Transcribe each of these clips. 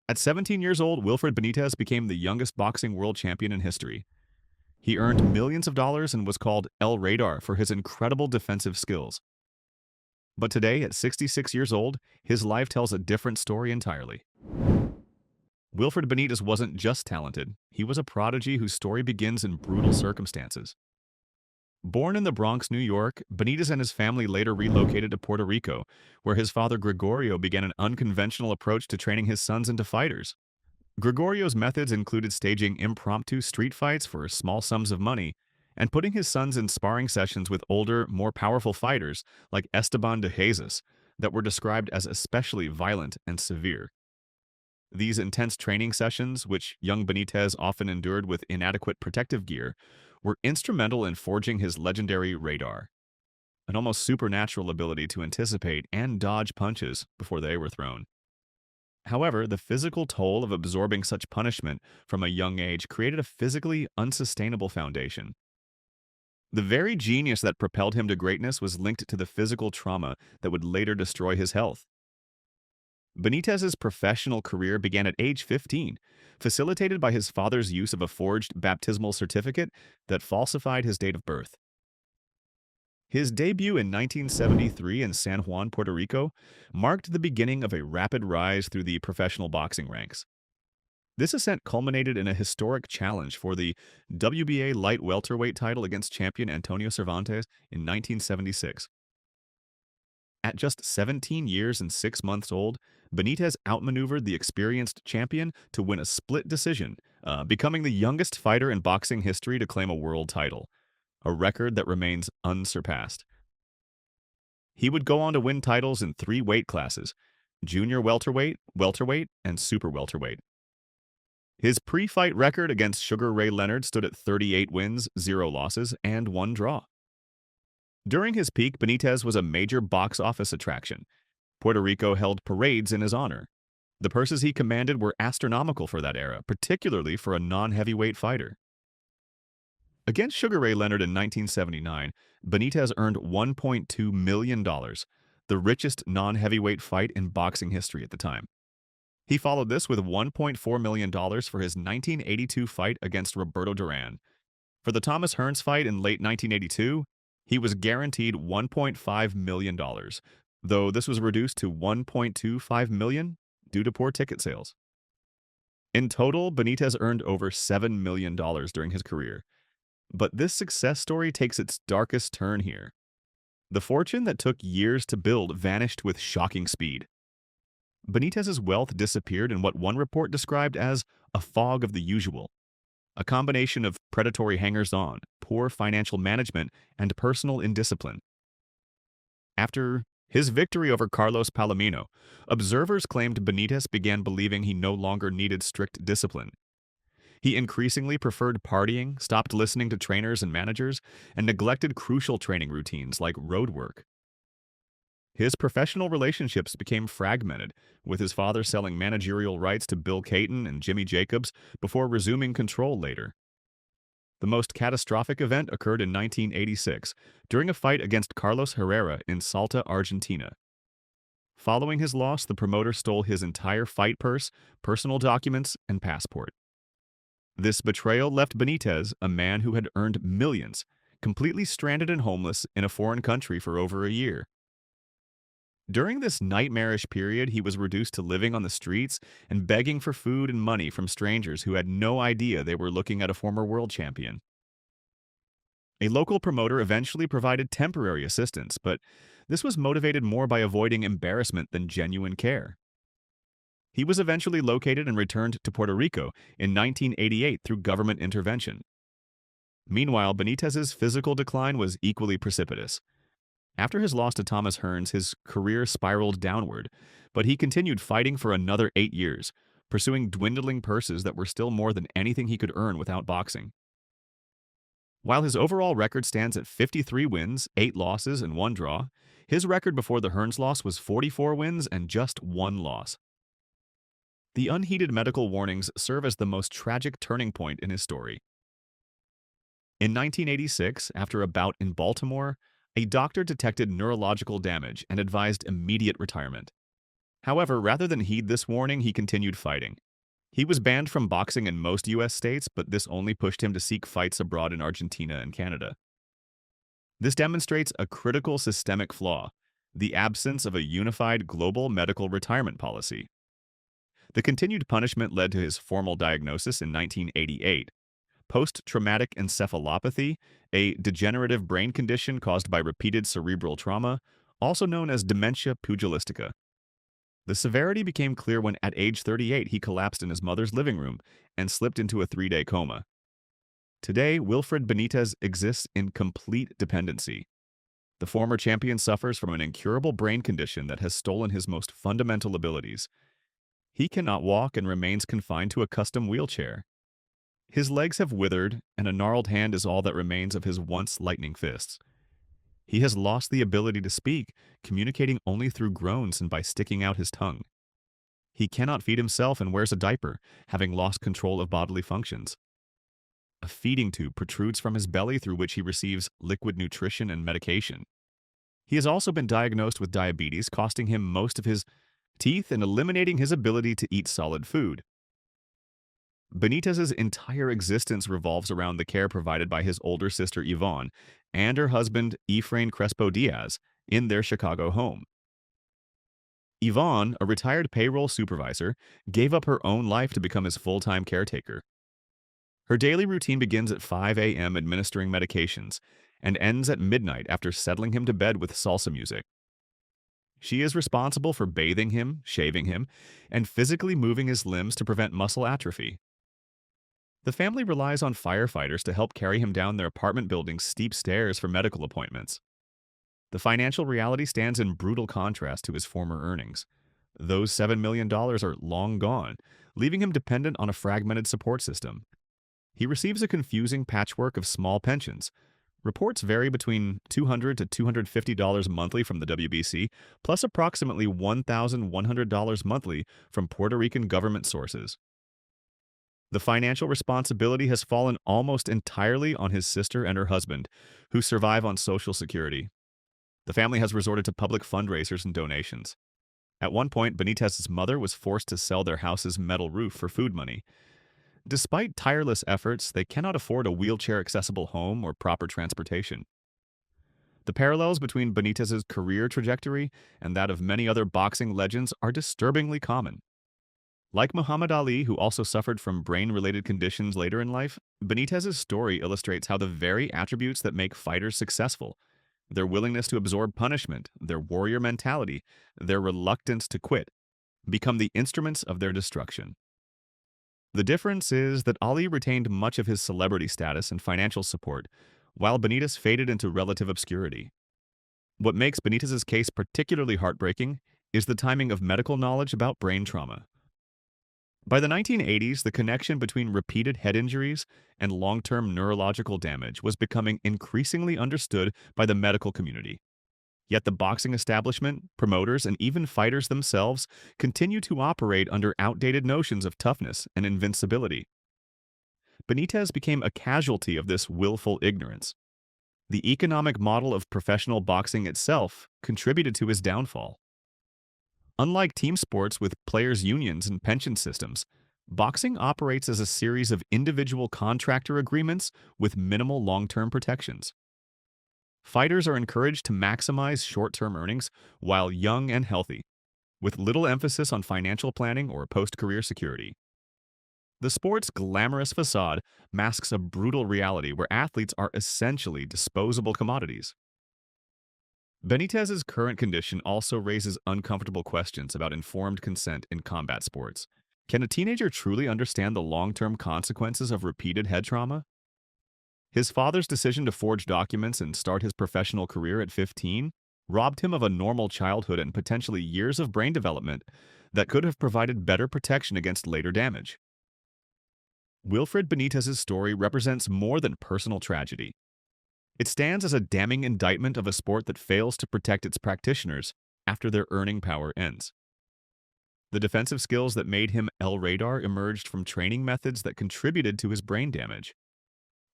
At 17 years old, Wilfred Benitez became the youngest boxing world champion in history. He earned millions of dollars and was called El Radar for his incredible defensive skills. But today, at 66 years old, his life tells a different story entirely. Wilfred Benitez wasn't just talented, he was a prodigy whose story begins in brutal circumstances. Born in the Bronx, New York, Benitez and his family later relocated to Puerto Rico, where his father Gregorio began an unconventional approach to training his sons into fighters. Gregorio's methods included staging impromptu street fights for small sums of money and putting his sons in sparring sessions with older, more powerful fighters like Esteban de Jesus that were described as especially violent and severe. These intense training sessions, which young Benitez often endured with inadequate protective gear, were instrumental in forging his legendary radar, an almost supernatural ability to anticipate and dodge punches before they were thrown. However, the physical toll of absorbing such punishment from a young age created a physically unsustainable foundation. The very genius that propelled him to greatness was linked to the physical trauma that would later destroy his health. Benitez's professional career began at age 15, facilitated by his father's use of a forged baptismal certificate that falsified his date of birth. His debut in 1973 in San Juan, Puerto Rico, marked the beginning of a rapid rise through the professional boxing ranks. This ascent culminated in a historic challenge for the WBA light welterweight title against champion Antonio Cervantes in 1976. At just 17 years and 6 months old, Benitez outmaneuvered the experienced champion to win a split decision, becoming the youngest fighter in boxing history to claim a world title, a record that remains unsurpassed. He would go on to win titles in 3 weight classes: junior welterweight, welterweight, and super welterweight. His pre-fight record against Sugar Ray Leonard stood at 38 wins, 0 losses, and 1 draw. During his peak, Benitez was a major box office attraction. Puerto Rico held parades in his honor. The purses he commanded were astronomical for that era, particularly for a non-heavyweight fighter. Against Sugar Ray Leonard in 1979, Benitez earned $1.2 million, the richest non-heavyweight fight in boxing history at the time. He followed this with $1.4 million for his 1982 fight against Roberto Duran. For the Thomas Hearns fight in late 1982, he was guaranteed $1.5 million, though this was reduced to $1.25 million due to poor ticket sales. In total, Benitez earned over $7 million during his career. But this success story takes its darkest turn here. The fortune that took years to build vanished with shocking speed. Benitez's wealth disappeared in what one report described as a fog of the usual, a combination of predatory hangers-on, poor financial management, and personal indiscipline. After his victory over Carlos Palomino, observers claimed Benitez began believing he no longer needed strict discipline. He increasingly preferred partying, stopped listening to trainers and managers, and neglected crucial training routines like road work. His professional relationships became fragmented, with his father selling managerial rights to Bill Caton and Jimmy Jacobs before resuming control later. The most catastrophic event occurred in 1986, during a fight against Carlos Herrera in Salta, Argentina. Following his loss, the promoter stole his entire fight purse, personal documents, and passport. This betrayal left Benitez, a man who had earned millions, completely stranded and homeless in a foreign country for over a year. During this nightmarish period, he was reduced to living on the streets and begging for food and money from strangers who had no idea they were looking at a former world champion. A local promoter eventually provided temporary assistance, but this was motivated more by avoiding embarrassment than genuine care. He was eventually located and returned to Puerto Rico in 1988 through government intervention. Meanwhile, Benitez's physical decline was equally precipitous. After his loss to Thomas Hearns, his career spiraled downward, but he continued fighting for another 8 years, pursuing dwindling purses that were still more than anything he could earn without boxing. While his overall record stands at 53 wins, 8 losses, and 1 draw, his record before the Hearns loss was 44 wins and just 1 loss. The unheeded medical warnings serve as the most tragic turning point in his story. In 1986, after a bout in Baltimore, a doctor detected neurological damage and advised immediate retirement. However, rather than heed this warning, he continued fighting. He was banned from boxing in most U.S. states, but this only pushed him to seek fights abroad in Argentina and Canada. This demonstrates a critical systemic flaw: the absence of a unified global medical retirement policy. The continued punishment led to his formal diagnosis in 1988: post-traumatic encephalopathy, a degenerative brain condition caused by repeated cerebral trauma, also known as dementia pugilistica. The severity became clear when, at age 38, he collapsed in his mother's living room and slipped into a 3-day coma. Today, Wilfred Benitez exists in complete dependency. The former champion suffers from an incurable brain condition that has stolen his most fundamental abilities. He cannot walk and remains confined to a custom wheelchair. His legs have withered, and a gnarled hand is all that remains of his once lightning fists. He has lost the ability to speak, communicating only through groans and by sticking out his tongue. He cannot feed himself and wears a diaper, having lost control of bodily functions. A feeding tube protrudes from his belly through which he receives liquid nutrition and medication. He has also been diagnosed with diabetes, costing him most of his teeth and eliminating his ability to eat solid food. Benitez's entire existence revolves around the care provided by his older sister Yvonne and her husband Efrain Crespo Diaz in their Chicago home. Yvonne, a retired payroll supervisor, gave up her own life to become his full-time caretaker. Her daily routine begins at 5 a.m. administering medications and ends at midnight after settling him to bed with salsa music. She is responsible for bathing him, shaving him, and physically moving his limbs to prevent muscle atrophy. The family relies on firefighters to help carry him down their apartment building's steep stairs for medical appointments. The financial reality stands in brutal contrast to his former earnings. Those $7 million are long gone, leaving him dependent on a fragmented support system. He receives a confusing patchwork of small pensions. Reports vary between $200 to $250 monthly from the WBC, plus approximately $1,100 monthly from Puerto Rican government sources. The financial responsibility has fallen almost entirely on his sister and her husband, who survive on Social Security. The family has resorted to public fundraisers and donations. At one point, Benitez's mother was forced to sell their house's metal roof for food money. Despite tireless efforts, they cannot afford a wheelchair-accessible home or proper transportation. The parallels between Benitez's career trajectory and that of many other boxing legends are disturbingly common. Like Muhammad Ali, who also suffered from brain-related conditions later in life, Benitez's story illustrates how the very attributes that make fighters successful, their willingness to absorb punishment, their warrior mentality, their reluctance to quit, become the instruments of their destruction. The difference is that Ali retained much of his celebrity status and financial support, while Benitez faded into relative obscurity. What makes Benitez's case particularly heartbreaking is the timing of medical knowledge about brain trauma. By the 1980s, the connection between repeated head injuries and long-term neurological damage was becoming increasingly understood by the medical community. Yet the boxing establishment, promoters, and even fighters themselves continue to operate under outdated notions of toughness and invincibility. Benitez became a casualty of this willful ignorance. The economic model of professional boxing itself contributed to his downfall. Unlike team sports with players' unions and pension systems, boxing operates as a series of individual contractor agreements with minimal long-term protections. Fighters are encouraged to maximize short-term earnings while young and healthy, with little emphasis on financial planning or post-career security. The sport's glamorous facade masks a brutal reality where athletes are essentially disposable commodities. Benitez's current condition also raises uncomfortable questions about informed consent in combat sports. Can a teenager truly understand the long-term consequences of repeated head trauma? His father's decision to forge documents and start his professional career at 15 robbed him of a normal childhood and potentially years of brain development that could have provided better protection against later damage. Wilfred Benitez's story represents more than personal tragedy. It stands as a damning indictment of a sport that fails to protect its practitioners after their earning power ends. The defensive skills that made him El Radar emerged from training methods that contributed to his brain damage.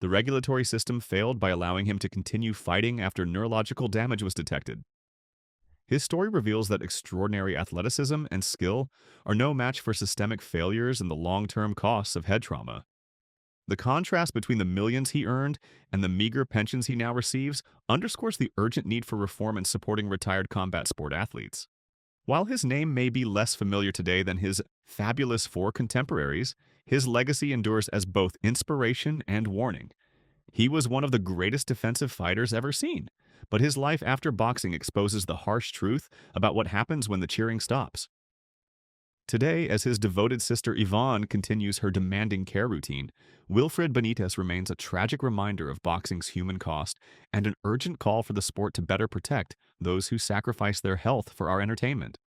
The regulatory system failed by allowing him to continue fighting after neurological damage was detected. His story reveals that extraordinary athleticism and skill are no match for systemic failures and the long-term costs of head trauma. The contrast between the millions he earned and the meager pensions he now receives underscores the urgent need for reform in supporting retired combat sport athletes. While his name may be less familiar today than his fabulous four contemporaries, his legacy endures as both inspiration and warning. He was one of the greatest defensive fighters ever seen, but his life after boxing exposes the harsh truth about what happens when the cheering stops. Today, as his devoted sister Yvonne continues her demanding care routine, Wilfred Benitez remains a tragic reminder of boxing's human cost and an urgent call for the sport to better protect those who sacrifice their health for our entertainment.